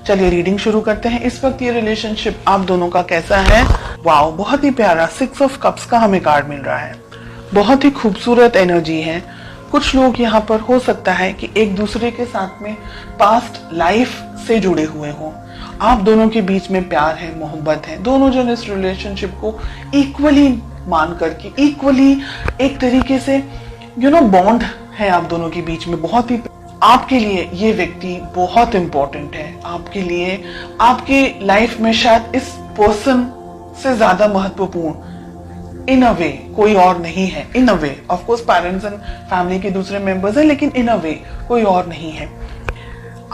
चलिए रीडिंग शुरू करते हैं। इस वक्त ये रिलेशनशिप आप दोनों का कैसा है? वाओ, बहुत ही प्यारा 6 ऑफ कप्स का हमें कार्ड मिल रहा है। बहुत ही खूबसूरत एनर्जी है। कुछ लोग यहाँ पर हो सकता है कि एक दूसरे के साथ में पास्ट लाइफ से जुड़े हुए हों। आप दोनों के बीच में प्यार है, मोहब्बत है। दोनों जन इस रिलेशनशिप को इक्वली मान करके, इक्वली एक तरीके से बॉन्ड है आप दोनों के बीच में। बहुत ही आपके लिए ये व्यक्ति बहुत इंपॉर्टेंट है। आपके लिए, आपकी लाइफ में शायद इस पर्सन से ज्यादा महत्वपूर्ण इन अ वे कोई और नहीं है। In a way of course parents and family के दूसरे मेंबर्स हैं, लेकिन इन अ वे कोई और नहीं है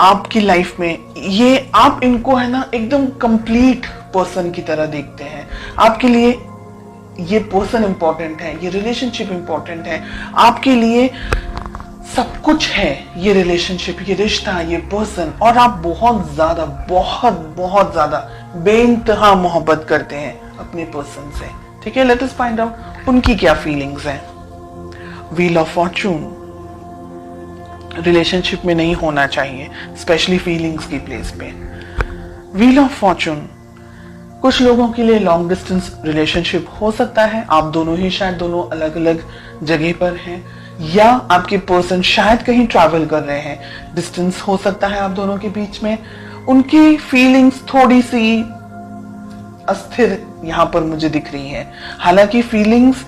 आपकी लाइफ में। ये आप इनको है ना एकदम कंप्लीट पर्सन की तरह देखते हैं। आपके लिए ये पर्सन इंपॉर्टेंट है, ये रिलेशनशिप इंपॉर्टेंट है। आपके लिए सब कुछ है ये रिलेशनशिप, ये रिश्ता, ये पर्सन। और आप बहुत ज्यादा बेइंतहा मोहब्बत करते हैं अपने पर्सन से। ठीक है, लेट अस फाइंड आउट उनकी क्या फीलिंग्स हैं। व्हील ऑफ फॉर्चून रिलेशनशिप में नहीं होना चाहिए, स्पेशली फीलिंग्स की प्लेस पे। व्हील ऑफ फॉर्चून कुछ लोगों के लिए लॉन्ग डिस्टेंस रिलेशनशिप हो सकता है। आप दोनों ही शायद दोनों अलग अलग जगह पर हैं, या आपके पर्सन शायद कहीं ट्रैवल कर रहे हैं। डिस्टेंस हो सकता है आप दोनों के बीच में। उनकी फीलिंग्स थोड़ी सी अस्थिर यहाँ पर मुझे दिख रही है। हालांकि फीलिंग्स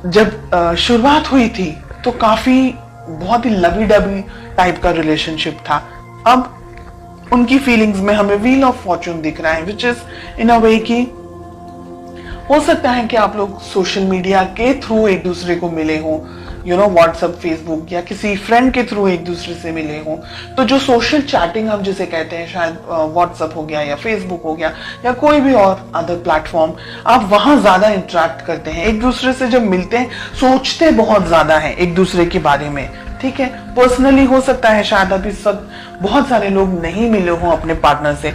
जब शुरुआत हुई थी तो काफी बहुत ही लवी डबी टाइप का रिलेशनशिप था। अब उनकी फीलिंग्स में हमें व्हील ऑफ फॉर्चून दिख रहा है, विच इज इन अ वे कि हो सकता है कि आप लोग सोशल मीडिया के थ्रू एक दूसरे को मिले हों, व्हाट्सएप, फेसबुक या किसी फ्रेंड के थ्रू एक दूसरे से मिले हों। तो जो सोशल चैटिंग हम जिसे कहते हैं, शायद व्हाट्सएप हो गया या फेसबुक हो गया या कोई भी और अदर प्लेटफॉर्म, आप वहां ज्यादा इंटरेक्ट करते हैं। एक दूसरे से जब मिलते हैं सोचते बहुत ज्यादा है एक दूसरे के बारे में। ठीक है, पर्सनली हो सकता है शायद अभी इस वक्त बहुत सारे लोग नहीं मिले हों अपने पार्टनर से।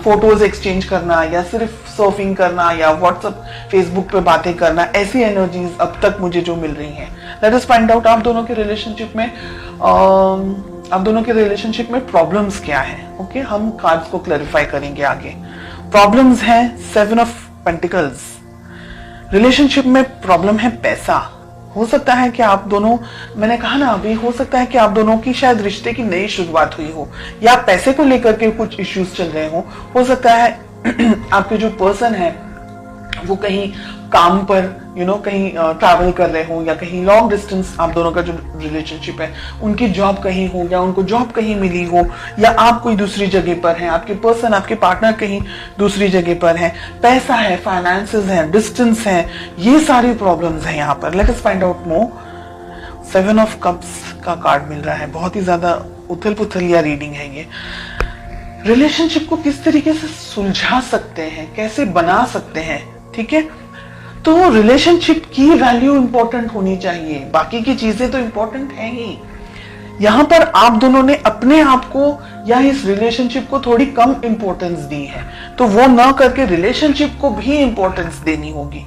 फोटोज एक्सचेंज करना या सिर्फ सर्फिंग करना या व्हाट्सएप, फेसबुक पे बातें करना, ऐसी एनर्जीज अब तक मुझे जो मिल रही हैं। लेट अस फाइंड आउट आप दोनों के रिलेशनशिप में प्रॉब्लम्स क्या है। ओके, हम कार्ड्स को क्लैरिफाई करेंगे आगे। प्रॉब्लम्स है 7 ऑफ पेंटिकल्स। रिलेशनशिप में प्रॉब्लम है पैसा। हो सकता है कि आप दोनों, मैंने कहा ना अभी, हो सकता है कि आप दोनों की शायद रिश्ते की नई शुरुआत हुई हो या पैसे को लेकर के कुछ इश्यूज चल रहे हो सकता है आपके जो पर्सन है वो कहीं काम पर कहीं ट्रैवल कर रहे हो, या कहीं लॉन्ग डिस्टेंस आप दोनों का जो रिलेशनशिप है, उनकी जॉब कहीं हो या उनको जॉब कहीं मिली हो, या आप कोई दूसरी जगह पर हैं, आपके पर्सन, आपके पार्टनर कहीं दूसरी जगह पर है। पैसा है, फाइनेंसेस है, डिस्टेंस है, ये सारी प्रॉब्लम्स हैं यहाँ पर। Let us find out more. 7 of cups का कार्ड मिल रहा है। बहुत ही ज्यादा उथल पुथल या रीडिंग है ये। रिलेशनशिप को किस तरीके से सुलझा सकते हैं, कैसे बना सकते हैं। ठीक है, तो रिलेशनशिप की वैल्यू इंपॉर्टेंट होनी चाहिए, बाकी की चीजें तो इंपॉर्टेंट है ही। यहां पर आप दोनों ने अपने आप को या इस रिलेशनशिप को थोड़ी कम इंपॉर्टेंस दी है, तो वो ना करके रिलेशनशिप को भी इंपॉर्टेंस देनी होगी।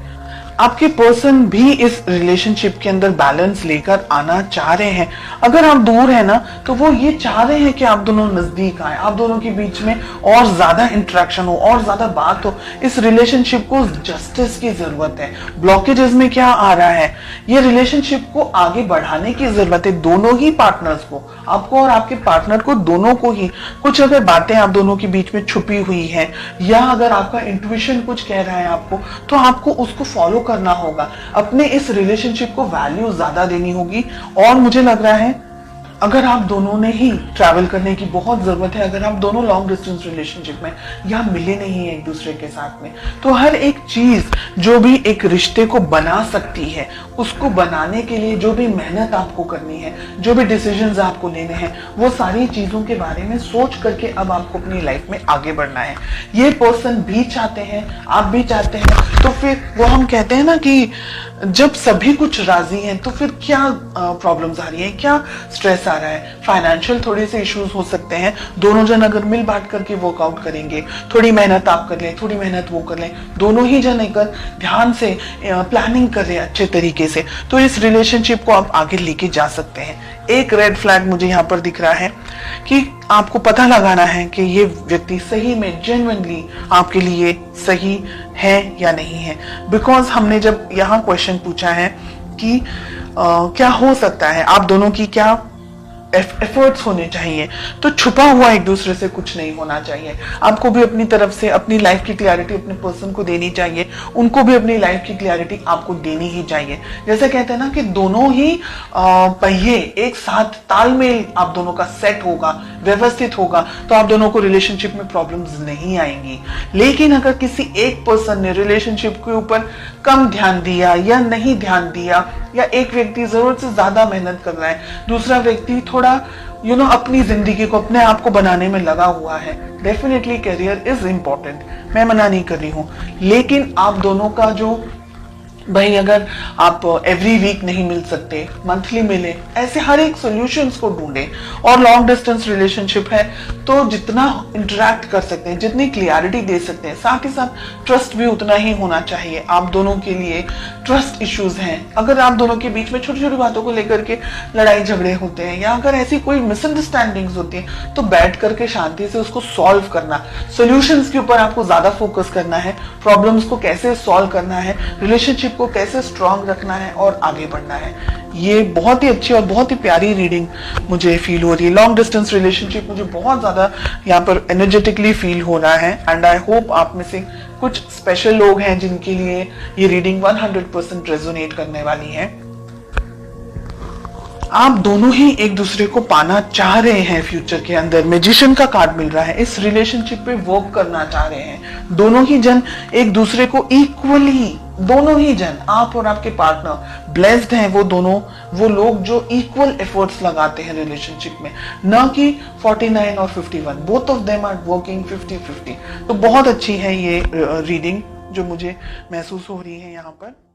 आपके पर्सन भी इस रिलेशनशिप के अंदर बैलेंस लेकर आना चाह रहे हैं। अगर आप दूर है ना, तो वो ये चाह रहे हैं कि आप दोनों नजदीक आए, आप दोनों के बीच में और ज्यादा इंटरेक्शन हो और ज्यादा बात हो। इस रिलेशनशिप को जस्टिस की जरूरत है। ब्लॉकेजेस में क्या आ रहा है, ये रिलेशनशिप को आगे बढ़ाने की जरूरत है। दोनों ही पार्टनर्स को, आपको और आपके पार्टनर को, दोनों को ही कुछ अगर बातें आप दोनों के बीच में छुपी हुई है, या अगर आपका इंट्यूशन कुछ कह रहा है आपको, तो आपको उसको फॉलो करना होगा। अपने इस रिलेशनशिप को वैल्यू ज्यादा देनी होगी। और मुझे लग रहा है अगर आप दोनों ने ही ट्रैवल करने की बहुत जरूरत है, अगर आप दोनों लॉन्ग डिस्टेंस रिलेशनशिप में या मिले नहीं है एक दूसरे के साथ में, तो हर एक चीज जो भी एक रिश्ते को बना सकती है, उसको बनाने के लिए जो भी मेहनत आपको करनी है, जो भी डिसीजंस आपको लेने हैं, वो सारी चीजों के बारे में सोच करके अब आपको अपनी लाइफ में आगे बढ़ना है। ये पर्सन भी चाहते हैं, आप भी चाहते हैं, तो फिर वो हम कहते हैं ना कि जब सभी कुछ राजी हैं, तो फिर क्या प्रॉब्लम्स आ रही है, क्या स्ट्रेस आ रहा है। फाइनेंशियल थोड़े से इश्यूज हो सकते हैं, दोनों जन अगर मिल बांट करके वर्कआउट करेंगे, थोड़ी मेहनत आप कर लें, थोड़ी मेहनत वो कर लें, दोनों ही जन अगर ध्यान से प्लानिंग कर लें अच्छे तरीके से, तो इस रिलेशनशिप को आप आगे लेके जा सकते हैं। एक रेड फ्लैग मुझे यहाँ पर दिख रहा है कि आपको पता लगाना है कि ये व्यक्ति सही में जेन्युइनली आपके लिए सही है या नहीं है। बिकॉज हमने जब यहाँ क्वेश्चन पूछा है कि क्या हो सकता है, आप दोनों की क्या एफर्ट्स होने चाहिए, तो छुपा हुआ एक दूसरे से कुछ नहीं होना चाहिए। आपको भी अपनी तरफ से अपनी लाइफ की क्लैरिटी अपने पर्सन को देनी चाहिए, उनको भी अपनी लाइफ की क्लैरिटी आपको देनी ही चाहिए। जैसे कहते हैं ना कि दोनों ही पहिए एक साथ तालमेल आप दोनों का सेट होगा, व्यवस्थित होगा, तो आप दोनों को रिलेशनशिप में प्रॉब्लम्स नहीं आएंगी। लेकिन अगर किसी एक पर्सन ने रिलेशनशिप के ऊपर कम ध्यान दिया या नहीं ध्यान दिया, या एक व्यक्ति जरूरत से ज्यादा मेहनत कर रहा है, दूसरा व्यक्ति थोड़ा अपनी जिंदगी को अपने आप को बनाने में लगा हुआ है, डेफिनेटली करियर इज इंपॉर्टेंट, मैं मना नहीं कर रही हूं। लेकिन आप दोनों का जो भाई, अगर आप एवरी वीक नहीं मिल सकते, मंथली मिले, ऐसे हर एक सॉल्यूशंस को ढूंढे। और लॉन्ग डिस्टेंस रिलेशनशिप है तो जितना इंटरेक्ट कर सकते हैं, जितनी क्लियरिटी दे सकते हैं, साथ ही साथ ट्रस्ट भी उतना ही होना चाहिए। आप दोनों के लिए ट्रस्ट इश्यूज हैं, अगर आप दोनों के बीच में छोटी छोटी बातों को लेकर के लड़ाई झगड़े होते हैं, या अगर ऐसी कोई मिसअंडरस्टैंडिंग्स होती है, तो बैठ करके शांति से उसको सॉल्व करना, सॉल्यूशंस के ऊपर आपको ज्यादा फोकस करना है, प्रॉब्लम्स को कैसे सॉल्व करना है, रिलेशनशिप को कैसे स्ट्रांग रखना है और आगे बढ़ना है। ये बहुत ही अच्छी और बहुत ही प्यारी रीडिंग मुझे फील हो रही है। लॉन्ग डिस्टेंस रिलेशनशिप मुझे बहुत ज्यादा यहाँ पर एनर्जेटिकली फील हो रहा है, एंड आई होप आप में से कुछ स्पेशल लोग हैं जिनके लिए ये रीडिंग 100% रेजोनेट करने वाली है। आप दोनों ही एक दूसरे को पाना चाह रहे हैं, फ्यूचर के अंदर मैजिशियन का कार्ड मिल रहा है, इस रिलेशनशिप पे वर्क करना चाह रहे हैं। दोनों ही जन एक दूसरे को इक्वली, दोनों ही जन, आप और आपके पार्टनर ब्लेस्ड हैं, वो दोनों वो लोग जो इक्वल एफर्ट्स लगाते हैं रिलेशनशिप में, ना कि 49 और 51, both of them are working 50-50। तो बहुत अच्छी है ये रीडिंग जो मुझे महसूस हो रही है यहाँ पर।